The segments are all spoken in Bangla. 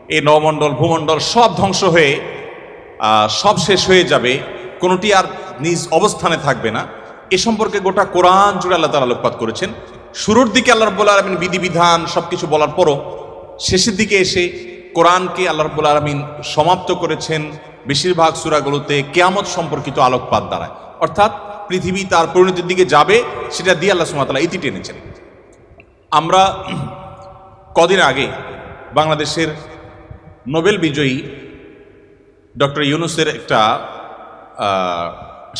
এই নবমণ্ডল ভূমণ্ডল সব ধ্বংস হয়ে সব শেষ হয়ে যাবে, কোনোটি আর নিজ অবস্থানে থাকবে না, এ সম্পর্কে গোটা কোরআন জুড়ে আল্লাহ তাআলা আলোকপাত করেছেন। শুরুর দিকে আল্লাহ রাব্বুল আলামিন বিধিবিধান সবকিছু বলার পরও শেষের দিকে এসে কোরআনকে আল্লাহ রাব্বুল আলামিন সমাপ্ত করেছেন বেশিরভাগ সূরাগুলোতে কিয়ামত সম্পর্কিত আলোকপাত দ্বারা, অর্থাৎ পৃথিবী তার পরিণতির দিকে যাবে সেটা দিয়ে আল্লাহ সুবহানাহু ওয়া তাআলা ইতি টেনেছেন। আমরা কদিন আগে বাংলাদেশের নোবেল বিজয়ী ডক্টর ইউনূসের একটা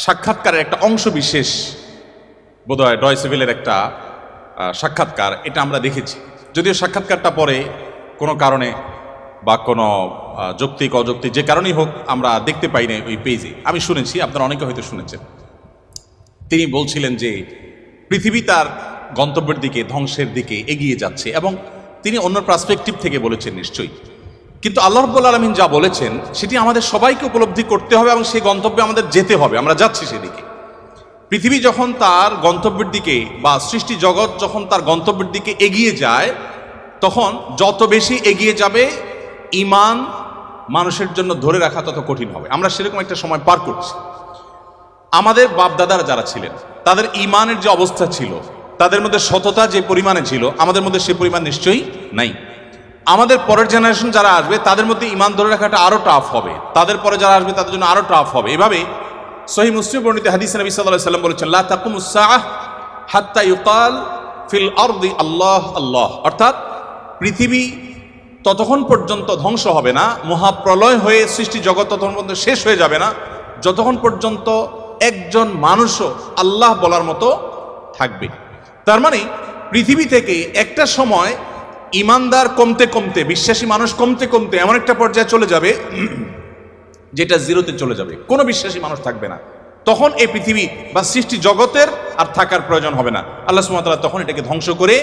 সাক্ষাৎকারের একটা অংশ বিশেষ, বোধহয় ডয়চে ভেলের একটা সাক্ষাৎকার, এটা আমরা দেখেছি। যদিও সাক্ষাৎকারটা পরে কোনো কারণে বা কোনো যৌক্তিক অযৌক্তিক যে কারণেই হোক আমরা দেখতে পাই না ওই পেজে। আমি শুনেছি, আপনারা অনেকে হয়তো শুনেছেন। তিনি বলছিলেন যে পৃথিবী তার গন্তব্যের দিকে, ধ্বংসের দিকে এগিয়ে যাচ্ছে, এবং তিনি অন্য পার্সপেক্টিভ থেকে বলেছেন নিশ্চয়ই, কিন্তু আল্লাহ রাব্বুল আলামিন যা বলেছেন সেটি আমাদের সবাইকে উপলব্ধি করতে হবে এবং সেই গন্তব্যে আমাদের যেতে হবে। আমরা যাচ্ছি সেদিকে। পৃথিবী যখন তার গন্তব্যের দিকে বা সৃষ্টি জগৎ যখন তার গন্তব্যের দিকে এগিয়ে যায়, তখন যত বেশি এগিয়ে যাবে ঈমান মানুষের জন্য ধরে রাখা তত কঠিন হবে। আমরা সেরকম একটা সময় পার করছি। আমাদের বাপদাদারা যারা ছিলেন তাদের ঈমানের যে অবস্থা ছিল, তাদের মধ্যে সততা যে পরিমাণে ছিল, আমাদের মধ্যে সে পরিমাণ নিশ্চয়ই নাই। আমাদের পরের জেনারেশন যারা আসবে তাদের মধ্যে ঈমান ধরে রাখাটা আরো টাফ হবে, তাদের পরে যারা আসবে তাদের জন্য আরো টাফ হবে। এভাবে সহিহ মুসলিম বর্ণিত হাদিসে নবী সাল্লাল্লাহু আলাইহি ওয়াসাল্লাম বলেছেন, লা তাকুমুস সাআহ হাত্তা ইউকাল ফিল আরদি আল্লাহ আল্লাহ, অর্থাৎ পৃথিবী ততক্ষণ পর্যন্ত ধ্বংস হবে না, মহাপ্রলয় হয়ে সৃষ্টি জগৎ ততক্ষণ পর্যন্ত শেষ হয়ে যাবে না, যতক্ষণ পর্যন্ত একজন মানুষও আল্লাহ বলার মতো থাকবে। তার মানে পৃথিবী থেকে একটা সময় ইমানদার কমতে কমতে, বিশ্বাসী মানুষ কমতে কমতে এমন একটা পর্যায়ে চলে যাবে যেটা জিরোতে চলে যাবে, কোনো বিশ্বাসী মানুষ থাকবে না। তখন এই পৃথিবী বা সৃষ্টি জগতের আর থাকার প্রয়োজন হবে না। আল্লাহ সুবহানাহু ওয়া তাআলা তখন এটাকে ধ্বংস করে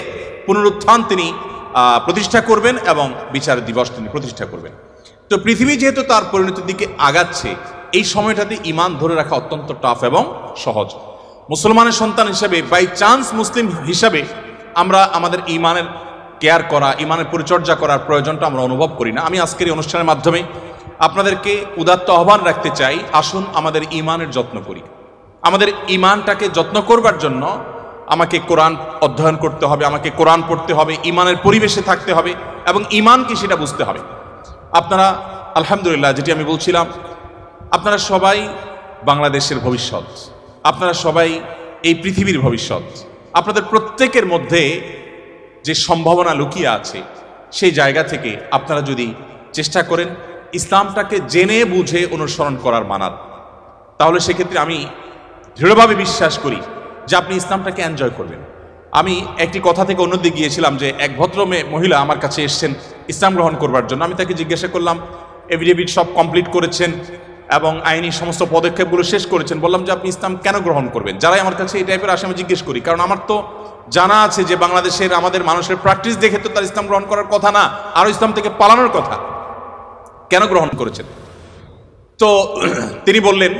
পুনরুত্থান তিনি প্রতিষ্ঠা করবেন এবং বিচার দিবস তিনি প্রতিষ্ঠা করবেন। তো পৃথিবী যেহেতু তার পরিণতির দিকে আগাচ্ছে, এই সময়টাতে ঈমান ধরে রাখা অত্যন্ত টাফ এবং সহজ। মুসলমানের সন্তান হিসাবে, বাই চান্স মুসলিম হিসাবে আমরা আমাদের ঈমানের কেয়ার করা, ঈমানের পরিচর্যা করার প্রয়োজনটা আমরা অনুভব করি না। আমি আজকের এই অনুষ্ঠানের মাধ্যমে আপনাদেরকে উদাত্ত আহ্বান রাখতে চাই, আসুন আমাদের ঈমানের যত্ন করি। আমাদের ঈমানটাকে যত্ন করবার জন্য আমাকে কোরআন অধ্যয়ন করতে হবে, আমাকে কোরআন পড়তে হবে, ঈমানের পরিবেশে থাকতে হবে এবং ঈমান কি সেটা বুঝতে হবে। আপনারা আলহামদুলিল্লাহ, যেটি আমি বলছিলাম, আপনারা সবাই বাংলাদেশের ভবিষ্যৎ, আপনারা সবাই এই পৃথিবীর ভবিষ্যৎ। আপনাদের প্রত্যেকের মধ্যে যে সম্ভাবনা লুকিয়ে আছে, সেই জায়গা থেকে আপনারা যদি চেষ্টা করেন ইসলামটাকে জেনে বুঝে অনুসরণ করার মানার, তাহলে সেক্ষেত্রে আমি দৃঢ়ভাবে বিশ্বাস করি যে আপনি ইসলামটাকে এনজয় করবেন। আমি একটি কথা থেকে অন্যদিকে গিয়েছিলাম যে এক ভদ্র মহিলা আমার কাছে এসছেন ইসলাম গ্রহণ করবার জন্য। আমি তাকে জিজ্ঞাসা করলাম, এফিডেভিট সব কমপ্লিট করেছেন এবং আইনি সমস্ত পদক্ষেপগুলো শেষ করেছেন, বললাম যে আপনি ইসলাম কেন গ্রহণ করবেন? যারাই আমার কাছে এই টাইপের আসে আমি জিজ্ঞেস করি, কারণ আমার তো জানা আছে যে বাংলাদেশের আমাদের মানুষের প্র্যাকটিস দেখে তো তার ইসলাম গ্রহণ করার কথা না, আরো ইসলাম থেকে পালানোর কথা। কেন গ্রহণ করেছেন? তো তিনি বললেন,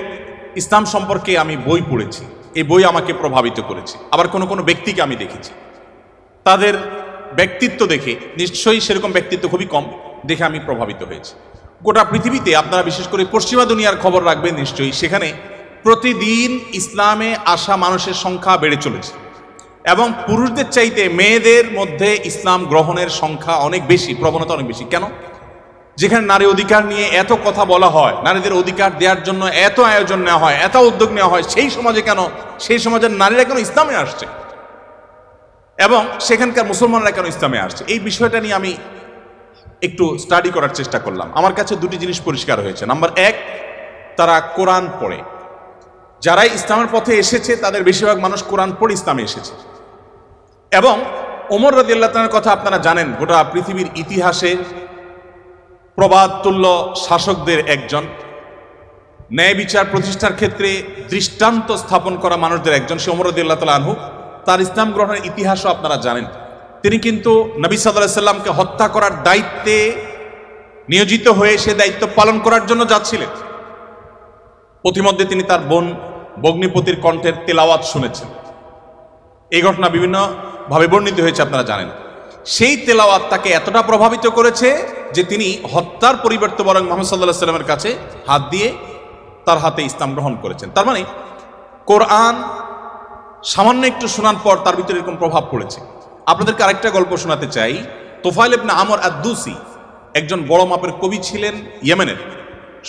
ইসলাম সম্পর্কে আমি বই পড়েছি, এই বই আমাকে প্রভাবিত করেছে। আবার কোনো কোনো ব্যক্তিকে আমি দেখেছি, তাদের ব্যক্তিত্ব দেখে, নিশ্চয়ই সেরকম ব্যক্তিত্ব খুবই কম, দেখে আমি প্রভাবিত হয়েছি। গোটা পৃথিবীতে আপনারা বিশেষ করে পশ্চিমা দুনিয়ার খবর রাখবেন নিশ্চয়ই, সেখানে প্রতিদিন ইসলামে আসা মানুষের সংখ্যা বেড়ে চলেছে এবং পুরুষদের চাইতে মেয়েদের মধ্যে ইসলাম গ্রহণের সংখ্যা অনেক বেশি, প্রবণতা অনেক বেশি। কেন? যেখানে নারী অধিকার নিয়ে এত কথা বলা হয়, নারীদের অধিকার দেওয়ার জন্য এত আয়োজন নেওয়া হয়, এত উদ্যোগ নেওয়া হয়, সেই সমাজে কেন, সেই সমাজের নারীরা কেন ইসলামে আসছে এবং সেখানকার মুসলমানরা কেন ইসলামে আসছে, এই বিষয়টা নিয়ে আমি একটু স্টাডি করার চেষ্টা করলাম। আমার কাছে দুটি জিনিস পরিষ্কার হয়েছে। নাম্বার এক, তারা কোরআন পড়ে। যারাই ইসলামের পথে এসেছে তাদের বেশিরভাগ মানুষ কোরআন পড়ে ইসলামে এসেছে। এবং ওমর রাদিয়াল্লাহু তাআলার কথা আপনারা জানেন, গোটা পৃথিবীর ইতিহাসে প্রবাদ তুল্য শাসকদের একজন, ন্যায় বিচার প্রতিষ্ঠার ক্ষেত্রে দৃষ্টান্ত স্থাপন করা মানুষদের একজন, সে ওমর রাদিয়াল্লাহু তাআলা আনহু। তার ইসলাম গ্রহণের ইতিহাসও আপনারা জানেন। তিনি কিন্তু নবী সাল্লাল্লাহু আলাইহি সাল্লামকে হত্যা করার দায়িত্বে নিয়োজিত হয়ে সে দায়িত্ব পালন করার জন্য যাচ্ছিলেন। প্রতিমধ্যে তিনি তার বোন বগ্নিপতির কণ্ঠের তেলাওয়াত শুনেছেন। এই ঘটনা বিভিন্নভাবে বর্ণিত হয়েছে, আপনারা জানেন। সেই তেলাওয়াত তাকে এতটা প্রভাবিত করেছে যে তিনি হত্যার পরিবর্তে বরং মুহাম্মদ সাল্লাল্লাহু আলাইহি ওয়াসাল্লামের কাছে হাত দিয়ে তার হাতে ইসলাম গ্রহণ করেছেন। তার মানে কোরআন সামান্য একটু শোনার পর তার ভিতরে এরকম প্রভাব পড়েছে। আপনাদেরকে আরেকটা গল্প শোনাতে চাই। তোফাইল ইবনে আমর আদ-দুসি একজন বড় মাপের কবি ছিলেন ইয়েমেনের।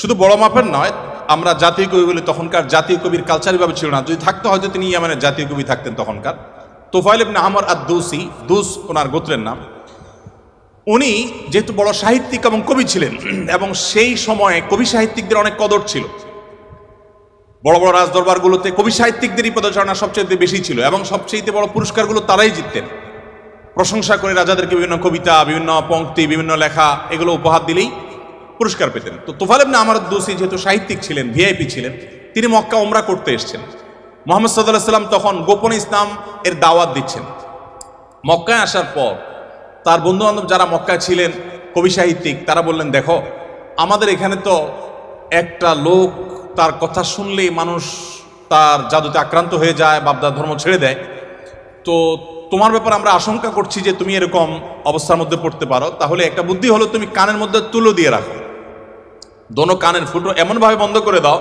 শুধু বড় মাপের নয়, আমরা জাতীয় কবি বলি, তখনকার জাতীয় কবির কালচার ভাবে ছিল না, যদি থাকতো হয়তো তিনি ইয়েমেনের জাতীয় কবি থাকতেন তখনকার। তোফাইল ইবনে আমর আদ-দুসি, দুস ওনার গোত্রের নাম। উনি যেহেতু বড় সাহিত্যিক এবং কবি ছিলেন, এবং সেই সময়ে কবি সাহিত্যিকদের অনেক কদর ছিল। বড় বড় রাজদরবারগুলোতে কবি সাহিত্যিকদেরই পদচারণা সবচেয়ে বেশি ছিল, এবং সবচেয়ে বড় পুরস্কারগুলো তারাই জিততেন। প্রশংসা করে রাজাদেরকে বিভিন্ন কবিতা, বিভিন্ন পংক্তি, বিভিন্ন লেখা এগুলো উপহার দিলেই পুরস্কার পেতেন। তো তোফাইল ইবনে আমর আদ-দুসি যেহেতু সাহিত্যিক ছিলেন, ভিআইপি ছিলেন, তিনি মক্কা উমরা করতে এসেছেন। মুহাম্মদ সাল্লাল্লাহু আলাইহি ওয়াসাল্লাম তখন গোপনে ইসলাম এর দাওয়াত দিচ্ছেন। মক্কায় আসার পর তার বন্ধু বান্ধব যারা মক্কায় ছিলেন কবি সাহিত্যিক, তারা বললেন, দেখো আমাদের এখানে তো একটা লোক তার কথা শুনলেই মানুষ তার জাদুতে আক্রান্ত হয়ে যায়, বাপদার ধর্ম ছেড়ে দেয়। তো তোমার ব্যাপারে আমরা আশঙ্কা করছি যে তুমি এরকম অবস্থার মধ্যে পড়তে পারো। তাহলে একটা বুদ্ধি হলো, তুমি কানের মধ্যে তুলো দিয়ে রাখো, দোনো কানের ফুটো এমনভাবে বন্ধ করে দাও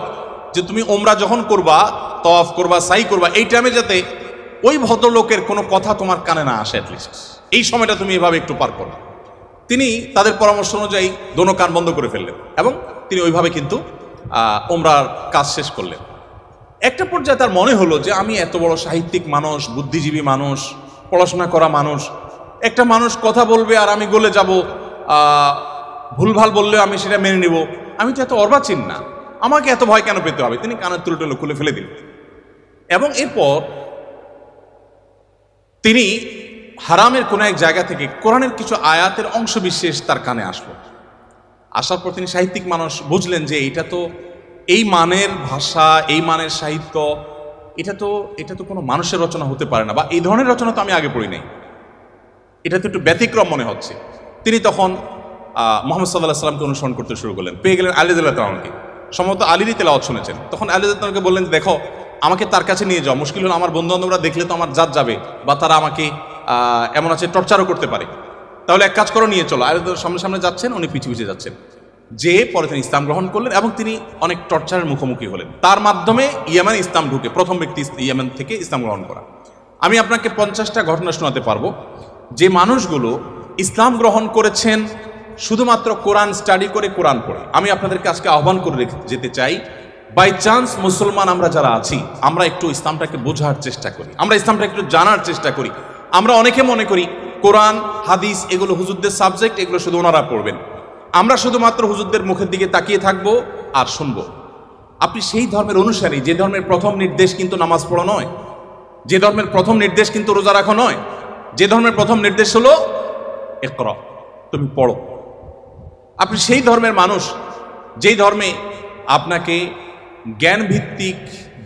যে তুমি ওমরা যখন করবা, তওয়াফ করবা, সাই করবা, এই টাইমে যাতে ওই ভদ্রলোকের কোনো কথা তোমার কানে না আসে, অ্যাটলিস্ট এই সময়টা তুমি এভাবে একটু পার করো। তিনি তাদের পরামর্শ অনুযায়ী দোনো কান বন্ধ করে ফেললেন, এবং তিনি ওইভাবে কিন্তু ওমরার কাজ শেষ করলেন। একটা পর্যায়ে তার মনে হলো যে আমি এত বড় সাহিত্যিক মানুষ, বুদ্ধিজীবী মানুষ, পড়াশোনা করা মানুষ, একটা মানুষ কথা বলবে আর আমি গলে যাব, ভুলভাল বললেও আমি সেটা মেনে নিব, আমি তো এত অর্বাচীন না, আমাকে এত ভয় কেন পেতে হবে। তিনি কানের তুলোটুলো খুলে ফেলে দিলেন, এবং এরপর তিনি হারামের কোনো এক জায়গা থেকে কোরআনের কিছু আয়াতের অংশ বিশেষ তার কানে আসলো। আসার পর তিনি সাহিত্যিক মানুষ, বুঝলেন যে এটা তো এই মানের ভাষা, এই মানের সাহিত্য, এটা তো কোনো মানুষের রচনা হতে পারে না, বা এই ধরনের রচনা তো আমি আগে পড়ি নাই, এটা তো একটু ব্যতিক্রম মনে হচ্ছে। তিনি তখন মুহাম্মদ সাল্লাল্লাহু আলাইহি ওয়াসাল্লামকে অনুসরণ করতে শুরু করলেন। পেয়ে গেলেন আলী রাদিয়াল্লাহু তাআলাকে, সম্ভবত আলীরই তেলাওয়াত শুনেছেন। তখন আলী রাদিয়াল্লাহু তাআলাকে বললেন, দেখো আমাকে তার কাছে নিয়ে যাও, মুশকিল হলো আমার বন্ধু বান্ধবরা দেখলে তো আমার জাত যাবে, বা তারা আমাকে এমন আছে টর্চারও করতে পারে, তাহলে এক কাজ করো, নিয়ে চলো। আলী রাদিয়াল্লাহু সামনে সামনে যাচ্ছেন, উনি পিছিয়ে পিছিয়ে যাচ্ছেন। যে পরে তিনি ইসলাম গ্রহণ করলেন, এবং তিনি অনেক টর্চারের মুখোমুখি হলেন। তার মাধ্যমে ইয়েমেনে ইসলাম ঢুকে প্রথম ব্যক্তি ইয়েমেন থেকে ইসলাম গ্রহণ করা। আমি আপনাকে 50টা ঘটনা শোনাতে পারবো যে মানুষগুলো ইসলাম গ্রহণ করেছেন শুধুমাত্র কোরআন স্টাডি করে, কোরআন পড়ে। আমি আপনাদেরকে আজকে আহ্বান করে যেতে চাই, বাই চান্স মুসলমান আমরা যারা আছি, আমরা একটু ইসলামটাকে বোঝার চেষ্টা করি, আমরা ইসলামটা একটু জানার চেষ্টা করি। আমরা অনেকে মনে করি কোরআন হাদিস এগুলো হুজুরদের সাবজেক্ট, এগুলো শুধু ওনারা পড়বেন, আমরা শুধুমাত্র হুজুরদের মুখের দিকে তাকিয়ে থাকবো আর শুনবো। আপনি সেই ধর্মের অনুসারী, যে ধর্মের প্রথম নির্দেশ কিন্তু নামাজ পড়া নয়, যে ধর্মের প্রথম নির্দেশ কিন্তু রোজা রাখা নয়, যে ধর্মের প্রথম নির্দেশ হলো ইকরা, তুমি পড়ো। আপনি সেই ধর্মের মানুষ, যেই ধর্মে আপনাকে জ্ঞান ভিত্তিক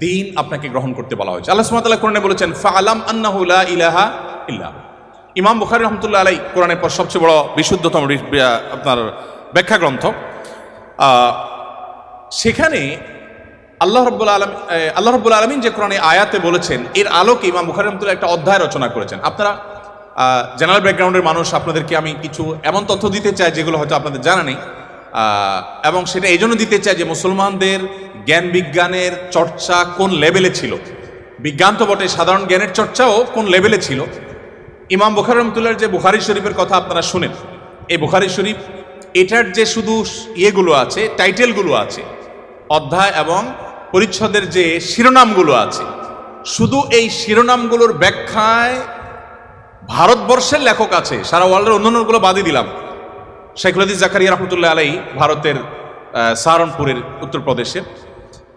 দিন আপনাকে গ্রহণ করতে বলা হয়েছে। আল্লাহ সুবহানাহু ওয়া তাআলা কোরআনে বলেছেন, ফাআলাম আন্নাহু লা ইলাহা ইল্লা। ইমাম বুখারী রাহমাতুল্লাহ আলাইহি কোরআনের পর সবচেয়ে বড় বিশুদ্ধতম আপনার ব্যাখ্যা গ্রন্থ, সেখানে আল্লাহ রাব্বুল আলামিন যে কোরআনে আয়াতে বলেছেন, এর আলোকে ইমাম বুখারী রাহমাতুল্লাহ একটা অধ্যায় রচনা করেছেন। আপনারা জেনারেল ব্যাকগ্রাউন্ডের মানুষ, আপনাদেরকে আমি কিছু এমন তথ্য দিতে চাই যেগুলো হয়তো আপনাদের জানা নেই, এবং সেটা এই জন্য দিতে চাই যে মুসলমানদের জ্ঞান বিজ্ঞানের চর্চা কোন লেভেলে ছিল, বিজ্ঞান তো বটে, সাধারণ জ্ঞানের চর্চাও কোন লেভেলে ছিল। ইমাম বুখারী রাহমাতুল্লাহর যে বুখারী শরীফের কথা আপনারা শুনেন, এই বুখারী শরীফ এটার যে শুধু ইয়েগুলো আছে, টাইটেলগুলো আছে, অধ্যায় এবং পরিচ্ছদের যে শিরোনামগুলো আছে, শুধু এই শিরোনামগুলোর ব্যাখ্যায় ভারতবর্ষের লেখক আছে, সারা ওয়ার্ল্ডের অন্যান্যগুলো বাদই দিলাম। শাইখুল হাদিস জাকারিয়া রাহমাতুল্লাহ আলাইহি ভারতের সাহারানপুরের উত্তরপ্রদেশের,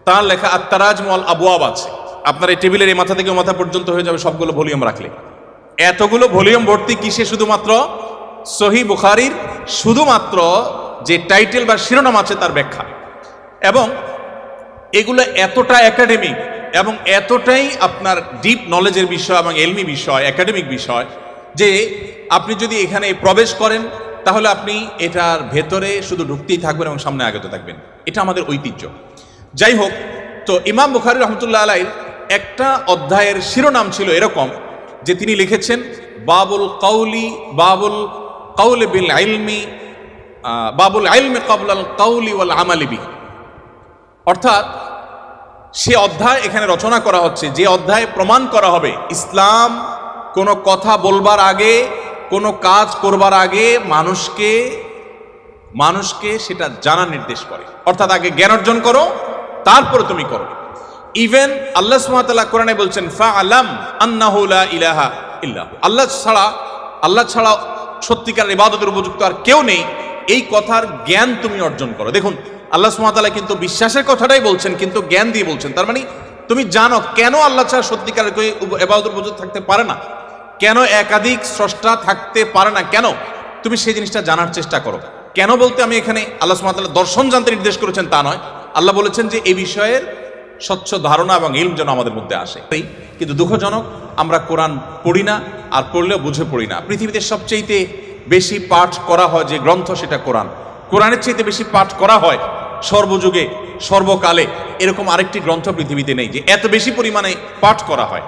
তার লেখা আত-তারাজম ওয়াল আবওয়াব আছে। আপনার এই টেবিলের এই মাথা থেকে মাথা পর্যন্ত হয়ে যাবে সবগুলো ভলিউম রাখলে। এতগুলো ভলিউম ভর্তি কিসে? শুধুমাত্র সহিহ বুখারীর শুধুমাত্র যে টাইটেল বা শিরোনাম আছে তার ব্যাখ্যা। এবং এগুলো এতটা একাডেমিক এবং এতটাই আপনার ডিপ নলেজের বিষয় এবং এলমি বিষয়, একাডেমিক বিষয়, যে আপনি যদি এখানে প্রবেশ করেন তাহলে আপনি এটার ভেতরে শুধু ঢুকতেই থাকবেন এবং সামনে আগত থাকবেন। এটা আমাদের ঐতিহ্য। যাই হোক, তো ইমাম বুখারী রাহমাতুল্লাহ আলাইহির একটা অধ্যায়ের শিরোনাম ছিল এরকম যে তিনি লিখেছেন, বাবুল কাউলি বিল ইলমি বাবুল ইলমি ক্বাবলাল কাউলি ওয়াল আমালি বিহি, অর্থাৎ সে অধ্যায় এখানে রচনা করা হচ্ছে যে অধ্যায়ে প্রমাণ করা হবে ইসলাম কোনো কথা বলবার আগে, কোনো কাজ করবার আগে মানুষকে সেটা জানার নির্দেশ করে। অর্থাৎ আগে জ্ঞান অর্জন করো, তারপরে তুমি করো। ইভেন আল্লাহ সুবহানাহু ওয়া তাআলা কোরআনে বলছেন ফাআলাম আন্নাহু লা ইলাহা ইল্লাহু, আল্লাহ ছাড়া সত্যিকার ইবাদতের উপযুক্ত আর কেউ নেই, এই কথার জ্ঞান তুমি অর্জন করো। দেখুন আল্লাহ সুবহানাহু ওয়া তাআলা কিন্তু বিশ্বাসের কথাটাই বলছেন, কিন্তু জ্ঞান দিয়ে বলছেন। তার মানে তুমি জানো কেন আল্লাহ ছাড়া সত্যিকারের কেউ ইবাদতের উপযুক্ত থাকতে পারে না, কেন একাধিক স্রষ্টা থাকতে পারে না, কেন তুমি সেই জিনিসটা জানার চেষ্টা করো। কেন বলতে আমি এখানে আল্লাহ সুবহানাহু ওয়া তাআলা দর্শন জানতে নির্দেশ করেছেন তা নয়, আল্লাহ বলেছেন যে এই বিষয়ের স্বচ্ছ ধারণা এবং ইলম যেন আমাদের মধ্যে আসে। কিন্তু দুঃখজনক আমরা কোরআন পড়ি না, আর পড়লেও বুঝে পড়ি না। পৃথিবীতে সবচেয়ে বেশি পাঠ করা হয় যে গ্রন্থ সেটা কোরআন। কোরআনের চাইতে বেশি পাঠ করা হয় সর্বযুগে সর্বকালে এরকম আরেকটি গ্রন্থ পৃথিবীতে নেই যে এত বেশি পরিমাণে পাঠ করা হয়।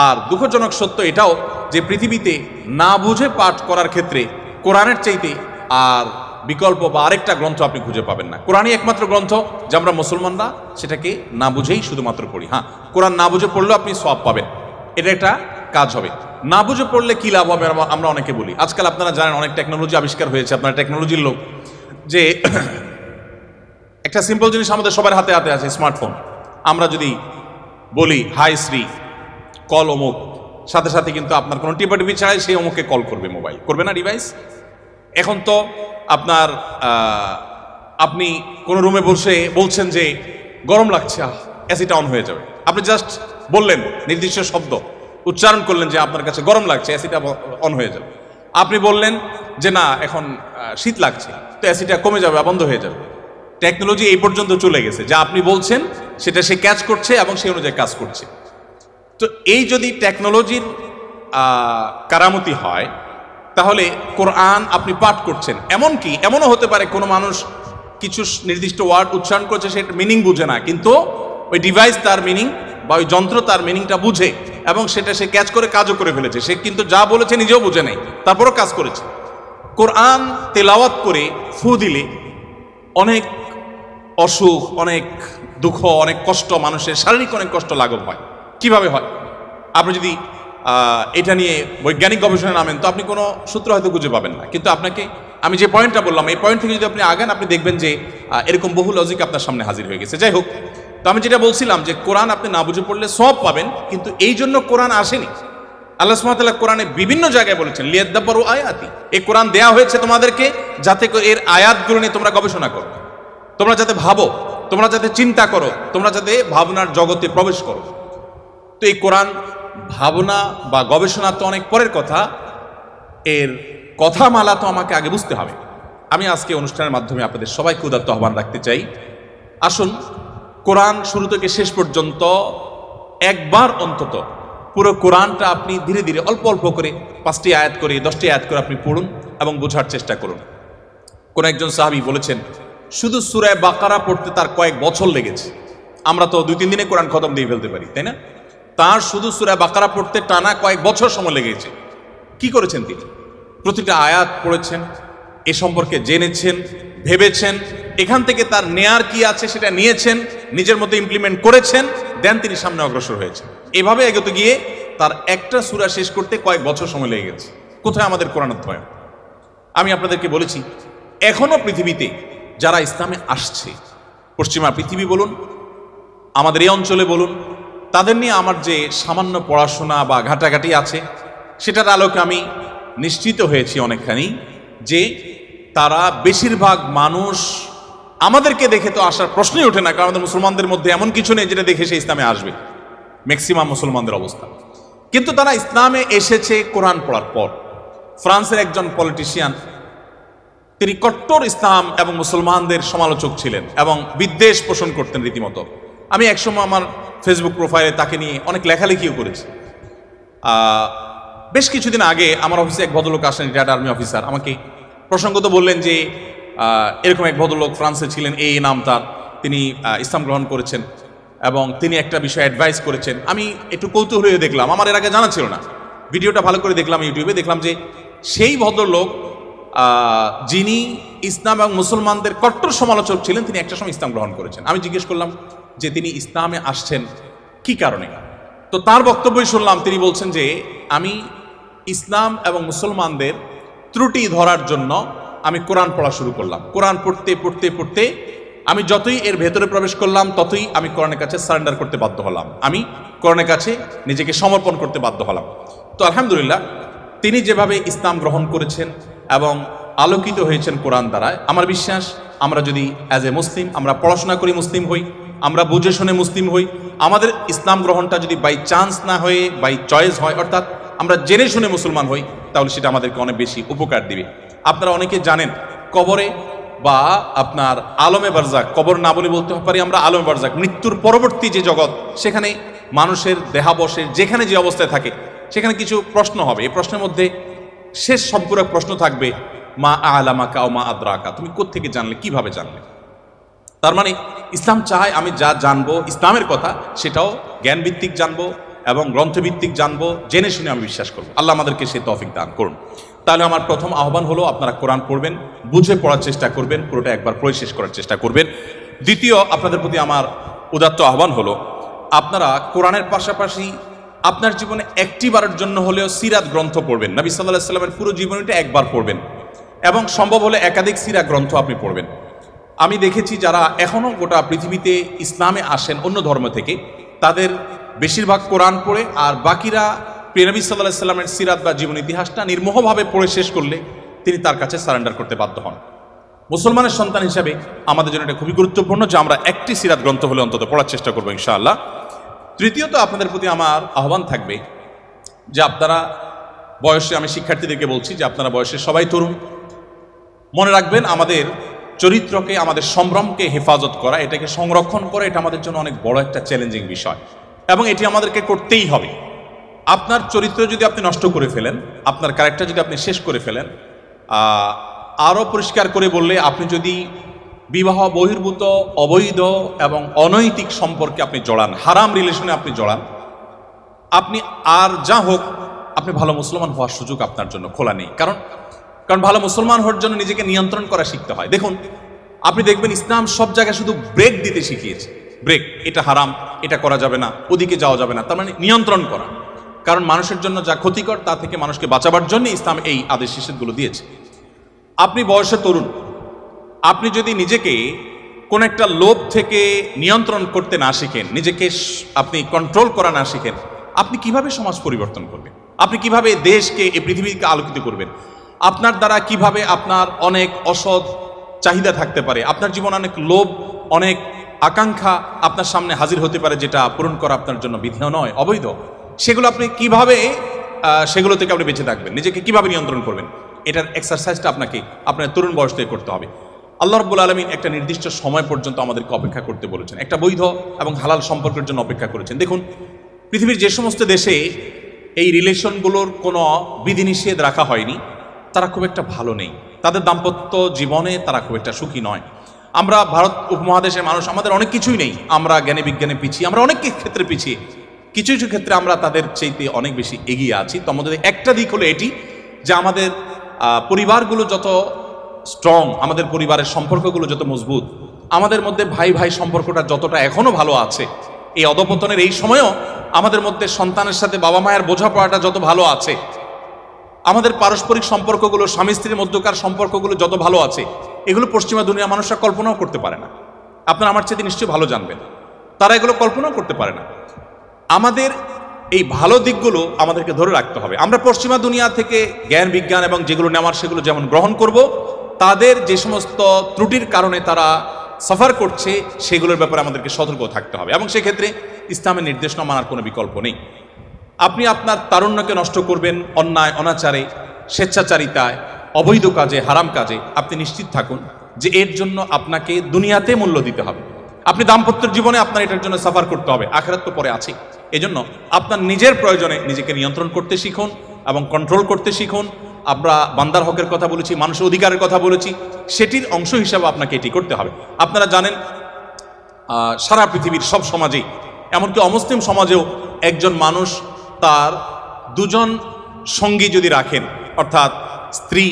আর দুঃখজনক সত্য এটাও যে পৃথিবীতে না বুঝে পাঠ করার ক্ষেত্রে কোরআনের চাইতে আর বিকল্প বা আরেকটা গ্রন্থ আপনি খুঁজে পাবেন না। কোরআনই একমাত্র গ্রন্থ যে আমরা মুসলমানরা সেটাকে না বুঝেই শুধুমাত্র পড়ি। হ্যাঁ, কোরআন না বুঝে পড়লেও আপনি সওয়াব পাবেন, এটা একটা কাজ হবে। না বুঝে পড়লে কি লাভ হবে আমরা অনেকে বলি। আজকাল আপনারা জানেন অনেক টেকনোলজি আবিষ্কার হয়েছে, আপনারা টেকনোলজির লোক, যে একটা সিম্পল জিনিস আমাদের সবার হাতে হাতে আছে, স্মার্টফোন। আমরা যদি বলি হাই শ্রী কল অমুক, সাথে সাথে কিন্তু আপনার কোনো টিপাটিপি ছাড়াই সেই অমুককে কল করবে, মোবাইল করবে না ডিভাইস। এখন তো আপনার আপনি কোনো রুমে বসে বলছেন যে গরম লাগছে, এসিটা অন হয়ে যাবে। আপনি জাস্ট বললেন, নির্দিষ্ট শব্দ উচ্চারণ করলেন যে আপনার কাছে গরম লাগছে, এসিটা অন হয়ে যাবে। আপনি বললেন যে না এখন শীত লাগছে, তো এসিটা কমে যাবে, বন্ধ হয়ে যাবে। টেকনোলজি এই পর্যন্ত চলে গেছে যা আপনি বলছেন সেটা সে ক্যাচ করছে এবং সেই অনুযায়ী কাজ করছে। তো এই যদি টেকনোলজির কারামতি হয়, তাহলে কোরআন আপনি পাঠ করছেন, এমনকি এমনও হতে পারে কোনো মানুষ কিছু নির্দিষ্ট ওয়ার্ড উচ্চারণ করছে, সেটা মিনিং বুঝে না, কিন্তু ওই ডিভাইস তার মিনিং বা ওই যন্ত্র তার মিনিংটা বুঝে এবং সেটা সে ক্যাচ করে কাজও করে ফেলেছে। সে কিন্তু যা বলেছে নিজেও বুঝে নেই, তারপরও কাজ করেছে। কোরআন তেলাওয়াত করে ফু দিলে অনেক অসুখ, অনেক দুঃখ, অনেক কষ্ট, মানুষের শারীরিক অনেক কষ্ট লাঘব হয়। কিভাবে হয়? আপনি যদি এটা নিয়ে বৈজ্ঞানিক গবেষণায় নামেন তো আপনি কোনো সূত্র হয়তো খুঁজে পাবেন না, কিন্তু আপনাকে আমি যে পয়েন্টটা বললাম এই পয়েন্ট থেকে যদি আপনি আগান, আপনি দেখবেন যে এরকম বহু লজিক আপনার সামনে হাজির হয়ে গেছে। যাই হোক, তো আমি যেটা বলছিলাম যে কোরআন আপনি না বুঝে পড়লে সওয়াব পাবেন, কিন্তু এই জন্য কোরআন আসেনি। আল্লাহ সুবহানাহু ওয়া তাআলা কোরআনে বিভিন্ন জায়গায় বলেছেন লিয়াদাব্বারু আয়াতি, এই কোরআন দেয়া হয়েছে তোমাদেরকে যাতে এর আয়াতগুলো নিয়ে তোমরা গবেষণা করো, তোমরা যাতে ভাবো, তোমরা যাতে চিন্তা করো, তোমরা যাতে ভাবনার জগতে প্রবেশ করো। তো এই কোরআন ভাবনা বা গবেষণা তো অনেক পরের কথা, এর কথামালা তো আমাকে আগে বুঝতে হবে। আমি আজকে অনুষ্ঠানের মাধ্যমে আপনাদের সবাইকে উদাত্ত আহ্বান রাখতে চাই, আসুন কোরআন শুরু থেকে শেষ পর্যন্ত একবার অন্তত পুরো কোরআনটা আপনি ধীরে ধীরে অল্প অল্প করে 5টি আয়াত করে 10টি আয়াত করে আপনি পড়ুন এবং বোঝার চেষ্টা করুন। কোন একজন সাহাবী বলেছেন শুধু সূরা বাকারা পড়তে তার কয়েক বছর লেগেছে। আমরা তো 2-3 দিনে কোরআন খতম দিয়ে ফেলতে পারি, তাই না? তার শুধু সূরা বাকারা পড়তে টানা কয়েক বছর সময় লেগেছে। কি করেছেন তিনি? প্রতিটা আয়াত পড়েছেন, এ সম্পর্কে জেনেছেন, ভেবেছেন, এখান থেকে তার নেয়ার কি আছে সেটা নিয়েছেন, নিজের মতো ইমপ্লিমেন্ট করেছেন, দেন তিনি সামনে অগ্রসর হয়েছেন। এভাবে এগোতে গিয়ে তার একটা সূরা শেষ করতে কয়েক বছর সময় লেগে গেছে। কোথায় আমাদের কোরআন অধ্যয়ন? আমি আপনাদেরকে বলেছি এখনো পৃথিবীতে যারা ইসলামে আসছে, পশ্চিমা পৃথিবী বলুন, আমাদের এই অঞ্চলে বলুন, তাদের নিয়ে আমার যে সামান্য পড়াশোনা বা ঘাটাঘাটি আছে সেটার আলোকে আমি নিশ্চিত হয়েছি অনেকখানি যে তারা বেশিরভাগ মানুষ আমাদেরকে দেখে তো আসার প্রশ্নই ওঠে না, কারণ আমাদের মুসলমানদের মধ্যে এমন কিছু নেই যেটা দেখে সে ইসলামে আসবে, ম্যাক্সিমাম মুসলমানদের অবস্থা। কিন্তু তারা ইসলামে এসেছে কোরআন পড়ার পর। ফ্রান্সের একজন পলিটিশিয়ান, তিনি কট্টর ইসলাম এবং মুসলমানদের সমালোচক ছিলেন এবং বিদ্বেষ পোষণ করতেন রীতিমতো। আমি একসময় আমার ফেসবুক প্রোফাইলে তাকে নিয়ে অনেক লেখালেখিও করেছি। বেশ কিছুদিন আগে আমার অফিসে এক ভদ্রলোক আসেন, রিটায়ার্ড আর্মি অফিসার, আমাকে প্রসঙ্গত বললেন যে এরকম এক ভদ্রলোক ফ্রান্সে ছিলেন, এই নাম তার, তিনি ইসলাম গ্রহণ করেছেন এবং তিনি একটা বিষয়ে অ্যাডভাইস করেছেন। আমি একটু কৌতূহল হয়ে দেখলাম, আমার এর আগে জানা ছিল না, ভিডিওটা ভালো করে দেখলাম ইউটিউবে, দেখলাম যে সেই ভদ্রলোক যিনি ইসলাম এবং মুসলমানদের কট্টর সমালোচক ছিলেন, তিনি একটা সময় ইসলাম গ্রহণ করেছেন। আমি জিজ্ঞেস করলাম যে তিনি ইসলামে আসছেন কি কারণে, তো তার বক্তব্যই শুনলাম, তিনি বলছেন যে আমি ইসলাম এবং মুসলমানদের ত্রুটি ধরার জন্য আমি কোরআন পড়া শুরু করলাম। কোরআন পড়তে পড়তে পড়তে আমি যতই এর ভেতরে প্রবেশ করলাম ততই আমি কোরআনের কাছে সারেন্ডার করতে বাধ্য হলাম, আমি কোরআনের কাছে নিজেকে সমর্পণ করতে বাধ্য হলাম। তো আলহামদুলিল্লাহ, তিনি যেভাবে ইসলাম গ্রহণ করেছেন এবং আলোকিত হয়েছেন কোরআন দ্বারায়, আমার বিশ্বাস আমরা যদি অ্যাজ এ মুসলিম আমরা পড়াশোনা করি মুসলিম হই, আমরা বুঝে শুনে মুসলিম হই, আমাদের ইসলাম গ্রহণটা যদি বাই চান্স না হয়ে বাই চয়েস হয়, অর্থাৎ আমরা জেনে শুনে মুসলমান হই, তাহলে সেটা আমাদেরকে অনেক বেশি উপকার দিবে। আপনারা অনেকে জানেন কবরে বা আপনার আলমে বারজাক, কবর না বলে বলতে পারি আমরা আলমে বারজাক, মৃত্যুর পরবর্তী যে জগৎ, সেখানে মানুষের দেহাবশেষ যেখানে যে অবস্থায় থাকে সেখানে কিছু প্রশ্ন হবে। এই প্রশ্নের মধ্যে শেষ সম্পূরক প্রশ্ন থাকবে, মা আলামাকা ও মা আদরাকা, তুমি কোত্থেকে জানলে, কিভাবে জানলে। তার মানে ইসলাম চায় আমি যা জানবো ইসলামের কথা সেটাও জ্ঞানভিত্তিক জানবো এবং গ্রন্থভিত্তিক জানবো, জেনে শুনে আমি বিশ্বাস করবো। আল্লাহ আমাদেরকে সেই তৌফিক দান করুন। তাহলে আমার প্রথম আহ্বান হলো আপনারা কোরআন পড়বেন, বুঝে পড়ার চেষ্টা করবেন, পুরোটা একবার পড়ে শেষ করার চেষ্টা করবেন। দ্বিতীয়, আপনাদের প্রতি আমার উদাত্ত আহ্বান হলো আপনারা কোরআনের পাশাপাশি আপনার জীবনে একটি বারের জন্য হলেও সিরাত গ্রন্থ পড়বেন। নবী সাল্লাল্লাহু আলাইহি ওয়াসাল্লামের পুরো জীবনীটা একবার পড়বেন এবং সম্ভব হলে একাধিক সিরাত গ্রন্থ আপনি পড়বেন। আমি দেখেছি যারা এখনও গোটা পৃথিবীতে ইসলামে আসেন অন্য ধর্ম থেকে, তাদের বেশিরভাগ কোরআন পড়ে আর বাকিরা প্রিয় নবী সাল্লাল্লাহু আলাইহি ওয়াসাল্লামের সিরাত বা জীবন ইতিহাসটা নির্মোহভাবে পড়ে শেষ করলে তিনি তার কাছে সারেন্ডার করতে বাধ্য হন। মুসলমানের সন্তান হিসাবে আমাদের জন্য এটা খুবই গুরুত্বপূর্ণ যে আমরা একটি সিরাত গ্রন্থ হলে অন্তত পড়ার চেষ্টা করবো ইনশাআল্লাহ। তৃতীয়ত, আপনাদের প্রতি আমার আহ্বান থাকবে যে আপনারা বয়সে, আমি শিক্ষার্থীদেরকে বলছি যে আপনারা বয়সে সবাই তরুণ, মনে রাখবেন আমাদের চরিত্রকে, আমাদের সম্ভ্রমকে হেফাজত করা, এটাকে সংরক্ষণ করা, এটা আমাদের জন্য অনেক বড় একটা চ্যালেঞ্জিং বিষয় এবং এটি আমাদেরকে করতেই হবে। আপনার চরিত্র যদি আপনি নষ্ট করে ফেলেন, আপনার ক্যারেক্টার যদি আপনি শেষ করে ফেলেন, আরও পরিষ্কার করে বললে আপনি যদি বিবাহ বহির্ভূত, অবৈধ এবং অনৈতিক সম্পর্কে আপনি জড়ান, হারাম রিলেশনে আপনি জড়ান, আপনি আর যা হোক আপনি ভালো মুসলমান হওয়ার সুযোগ আপনার জন্য খোলা নেই। কারণ ভালো মুসলমান হওয়ার জন্য নিজেকে নিয়ন্ত্রণ করা শিখতে হয়। দেখুন, আপনি দেখবেন ইসলাম সব জায়গায় শুধু ব্রেক দিতে শিখিয়েছে, ব্রেক, এটা হারাম, এটা করা যাবে না, ওদিকে যাওয়া যাবে না, তার মানে নিয়ন্ত্রণ করা। কারণ মানুষের জন্য যা ক্ষতিকর তা থেকে মানুষকে বাঁচাবার জন্য ইসলাম এই আদেশ নিষেধগুলো দিয়েছে। আপনি বয়সে তরুণ, আপনি যদি নিজেকে কোন একটা লোভ থেকে নিয়ন্ত্রণ করতে না শিখেন, নিজেকে আপনি কন্ট্রোল করা না শিখেন, আপনি কিভাবে সমাজ পরিবর্তন করবেন? আপনি কিভাবে দেশকে, এই পৃথিবীকে আলোকিত করবেন? আপনার দ্বারা কিভাবে আপনার অনেক অসৎ চাহিদা থাকতে পারে, আপনার জীবনে অনেক লোভ, অনেক আকাঙ্ক্ষা আপনার সামনে হাজির হতে পারে, যেটা পূরণ করা আপনার জন্য বিধেয় নয়, অবৈধ। সেগুলো আপনি কিভাবে, সেগুলো থেকে আপনি বেঁচে থাকবেন, নিজেকে কিভাবে নিয়ন্ত্রণ করবেন, এটার এক্সারসাইজটা আপনাকে আপনার তরুণ বয়স থেকে করতে হবে। আল্লাহ রাব্বুল আলামিন একটা নির্দিষ্ট সময় পর্যন্ত আমাদেরকে অপেক্ষা করতে বলেছেন, একটা বৈধ এবং হালাল সম্পর্কের জন্য অপেক্ষা করেছেন। দেখুন, পৃথিবীর যে সমস্ত দেশে এই রিলেশনগুলোর কোনো বিধিনিষেধ রাখা হয়নি, তারা খুব একটা ভালো নেই, তাদের দাম্পত্য জীবনে তারা খুব একটা সুখী নয়। আমরা ভারত উপমহাদেশের মানুষ, আমাদের অনেক কিছুই নেই, আমরা জ্ঞানে বিজ্ঞানে পিছিয়ে, আমরা অনেক ক্ষেত্রে পিছিয়ে, কিছু কিছু ক্ষেত্রে আমরা তাদের চাইতে অনেক বেশি এগিয়ে আছি। তো আমাদের একটা দিক হলো এটি যে আমাদের পরিবারগুলো যত স্ট্রং, আমাদের পরিবারের সম্পর্কগুলো যত মজবুত, আমাদের মধ্যে ভাই ভাই সম্পর্কটা যতটা এখনো ভালো আছে, এই অধপতনের এই সময়েও আমাদের মধ্যে সন্তানের সাথে বাবা মায়ের বোঝাপড়াটা যত ভালো আছে, আমাদের পারস্পরিক সম্পর্কগুলো, স্বামী স্ত্রীর মধ্যকার সম্পর্কগুলো যত ভালো আছে, এগুলো পশ্চিমা দুনিয়া মানুষরা কল্পনাও করতে পারে না। আপনারা আমার চেয়ে নিশ্চয়ই ভালো জানবেন, তারা এগুলো কল্পনাও করতে পারে না। আমাদের এই ভালো দিকগুলো আমাদেরকে ধরে রাখতে হবে। আমরা পশ্চিমা দুনিয়া থেকে জ্ঞান বিজ্ঞান এবং যেগুলো নেওয়ার সেগুলো যেমন গ্রহণ করব, তাদের যে সমস্ত ত্রুটির কারণে তারা সাফার করছে সেগুলোর ব্যাপারে আমাদেরকে সতর্ক থাকতে হবে এবং সেক্ষেত্রে ইসলামের নির্দেশনা মানার কোনো বিকল্প নেই। আপনি আপনার তারুণ্যকে নষ্ট করবেন অন্যায়, অনাচারে, স্বেচ্ছাচারিতায়, অবৈধ কাজে, হারাম কাজে, আপনি নিশ্চিত থাকুন যে এর জন্য আপনাকে দুনিয়াতে মূল্য দিতে হবে। আপনি দাম্পত্যের জীবনে আপনার এটার জন্য সাফার করতে হবে, আখিরাত তো পরে আছে। এজন্য আপনার নিজের প্রয়োজনে নিজেকে নিয়ন্ত্রণ করতে শিখুন এবং কন্ট্রোল করতে শিখুন। আমরা বান্দার হকের কথা বলেছি, মানুষের অধিকারের কথা বলেছি, সেটির অংশ হিসাবে আপনাকে এটি করতে হবে। আপনারা জানেন সারা পৃথিবীর সব সমাজেই, এমনকি অমুসলিম সমাজেও একজন মানুষ তার দুজন সঙ্গী যদি রাখেন, অর্থাৎ স্ত্রী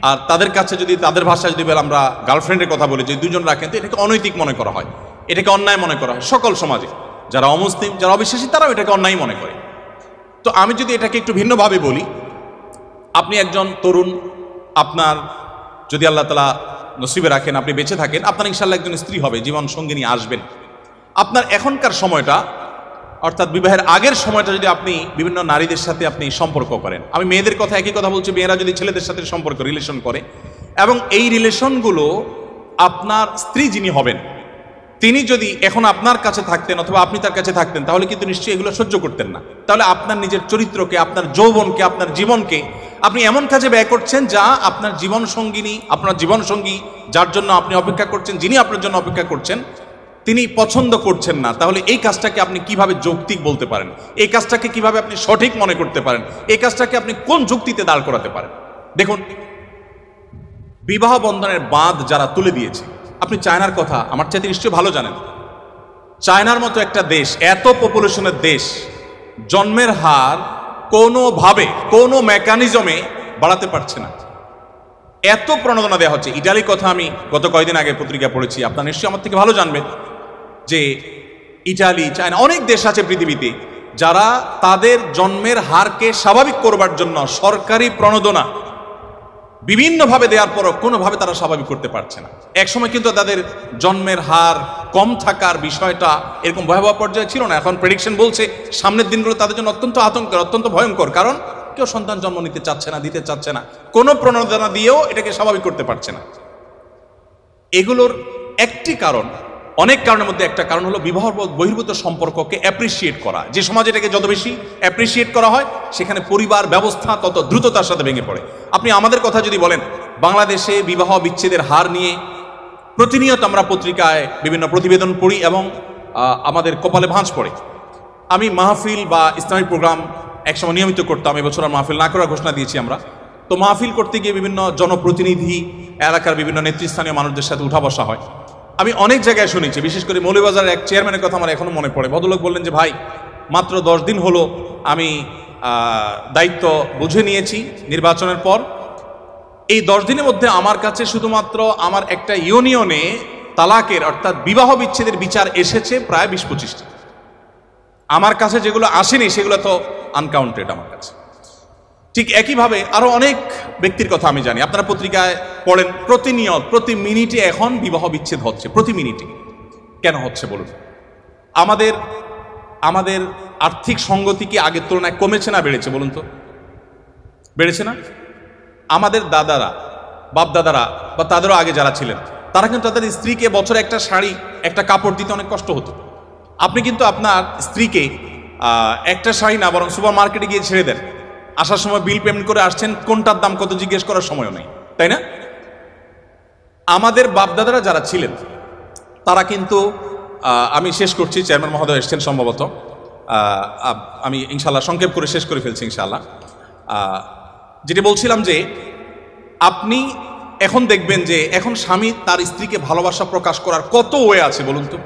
আর তাদের কাছে যদি তাদের ভাষায় যদি বলে আমরা গার্লফ্রেন্ডের কথা বলি, যে দুজন রাখেন, তো এটাকে অনৈতিক মনে করা হয়, এটাকে অন্যায় মনে করা হয় সকল সমাজে। যারা অমুসলিম, যারা অবিশ্বাসী, তারাও এটাকে অন্যায় মনে করে। তো আমি যদি এটাকে একটু ভিন্নভাবে বলি, আপনি একজন তরুণ, আপনার যদি আল্লাহ তাআলা নসিবে রাখেন, আপনি বেঁচে থাকেন, আপনার ইনশাআল্লাহ একজন স্ত্রী হবে, জীবন সঙ্গিনী আসবেন। আপনার এখনকার সময়টা, অর্থাৎ বিবাহের আগের সময়টা যদি আপনি বিভিন্ন নারীদের সাথে আপনি সম্পর্ক করেন, আমি মেয়েদের কথা একই কথা বলছি, মেয়েরা যদি ছেলেদের সাথে সম্পর্ক রিলেশন করে, এবং এই রিলেশনগুলো আপনার স্ত্রী যিনি হবেন তিনি যদি এখন আপনার কাছে থাকতেন অথবা আপনি তার কাছে থাকতেন, তাহলে কিন্তু নিশ্চয়ই এগুলো সহ্য করতেন না। তাহলে আপনার নিজের চরিত্রকে, আপনার যৌবনকে, আপনার জীবনকে আপনি এমন কাজে ব্যয় করছেন যা আপনার জীবন সঙ্গিনী, আপনার জীবন সঙ্গী যার জন্য আপনি অপেক্ষা করছেন, যিনি আপনার জন্য অপেক্ষা করছেন, তিনি পছন্দ করছেন না। তাহলে এই কাজটাকে আপনি কিভাবে যৌক্তিক বলতে পারেন? এই কাজটাকে কিভাবে আপনি সঠিক মনে করতে পারেন? এই কাজটাকে আপনি কোন যুক্তিতে দাঁড় করাতে পারেন? দেখুন, বিবাহ বন্ধনের বাঁধ যারা তুলে দিয়েছে, আপনি চায়নার কথা আমার চাইতে নিশ্চয়ই ভালো জানেন। চায়নার মতো একটা দেশ, এত পপুলেশনের দেশ, জন্মের হার কোনোভাবে কোনো মেকানিজমে বাড়াতে পারছে না, এত প্রণোদনা দেওয়া হচ্ছে। ইটালির কথা আমি গত কয়েকদিন আগে পত্রিকা পড়েছি, আপনারা নিশ্চয়ই আমার থেকে ভালো জানবেন যে ইটালি, চায়না, অনেক দেশ আছে পৃথিবীতে যারা তাদের জন্মের হারকে স্বাভাবিক করবার জন্য সরকারি প্রণোদনা বিভিন্নভাবে দেওয়ার পরও কোনোভাবে তারা স্বাভাবিক করতে পারছে না। একসময় কিন্তু তাদের জন্মের হার কম থাকার বিষয়টা এরকম ভয়াবহ পর্যায়ে ছিল না। এখন প্রেডিকশন বলছে সামনের দিনগুলো তাদের জন্য অত্যন্ত আতঙ্কের, অত্যন্ত ভয়ঙ্কর। কারণ কেউ সন্তান জন্ম নিতে চাচ্ছে না, দিতে চাচ্ছে না, কোনো প্রণোদনা দিয়েও এটাকে স্বাভাবিক করতে পারছে না। এগুলোর একটি কারণ, অনেক কারণের মধ্যে একটা কারণ হলো বিবাহ বহির্ভূত সম্পর্ককে অ্যাপ্রিসিয়েট করা। যে সমাজে এটাকে যত বেশি অ্যাপ্রিসিয়েট করা হয়, সেখানে পরিবার ব্যবস্থা তত দ্রুততার সাথে ভেঙে পড়ে। আপনি আমাদের কথা যদি বলেন, বাংলাদেশে বিবাহ বিচ্ছেদের হার নিয়ে প্রতিনিয়ত আমরা পত্রিকায় বিভিন্ন প্রতিবেদন পড়ি এবং আমাদের কপালে ভাঁজ পড়ে। আমি মাহফিল বা ইসলামিক প্রোগ্রাম একসময় নিয়মিত করতাম, এবছর আর মাহফিল না করার ঘোষণা দিয়েছি আমরা। তো মাহফিল করতে গিয়ে বিভিন্ন জনপ্রতিনিধি, এলাকার বিভিন্ন নেতৃস্থানীয় মানুষদের সাথে উঠা বসা হয়। আমি অনেক জায়গায় শুনেছি, বিশেষ করে মৌলভীবাজারের এক চেয়ারম্যানের কথা আমার এখনো মনে পড়ে। ভদ্রলোক বললেন যে, ভাই, মাত্র 10 দিন হলো আমি দায়িত্ব বুঝে নিয়েছি নির্বাচনের পর। এই 10 দিনের মধ্যে আমার কাছে শুধুমাত্র আমার একটা ইউনিয়নে তালাকের, অর্থাৎ বিবাহ বিচ্ছেদের বিচার এসেছে প্রায় 20-25টি। আমার কাছে যেগুলো আসেনি সেগুলো তো আনকাউন্টেড আমার কাছে। ঠিক একইভাবে আরো অনেক ব্যক্তির কথা আমি জানি, আপনারা পত্রিকায় পড়েন, প্রতিনিয়ত প্রতি মিনিটে এখন বিবাহ বিচ্ছেদ হচ্ছে, প্রতি মিনিটে। কেন হচ্ছে বলুন? আমাদের আর্থিক সঙ্গতি কি আগের তুলনায় কমেছে না বেড়েছে বলুন তো? বেড়েছে না? আমাদের দাদারা, বাপ দাদারা বা তাদেরও আগে যারা ছিলেন, তারা কিন্তু তাদের স্ত্রীকে বছরে একটা শাড়ি, একটা কাপড় দিতে অনেক কষ্ট হতো। আপনি কিন্তু আপনার স্ত্রীকে একটা শাড়ি না, বরং সুপার মার্কেটে গিয়ে ছেড়ে দেন, আসার সময় বিল পেমেন্ট করে আসছেন, কোনটার দাম কত জিজ্ঞেস করার সময়ও নেই, তাই না? আমাদের বাপদাদারা যারা ছিলেন তারা কিন্তু, আমি শেষ করছি, চেয়ারম্যান মহোদয় এসছেন সম্ভবত, আমি ইনশাল্লাহ সংক্ষেপ করে শেষ করে ফেলছি ইনশাল্লাহ। যেটি বলছিলাম যে আপনি এখন দেখবেন যে এখন স্বামী তার স্ত্রীকে ভালোবাসা প্রকাশ করার কত ওয়ে আছে বলুন তো।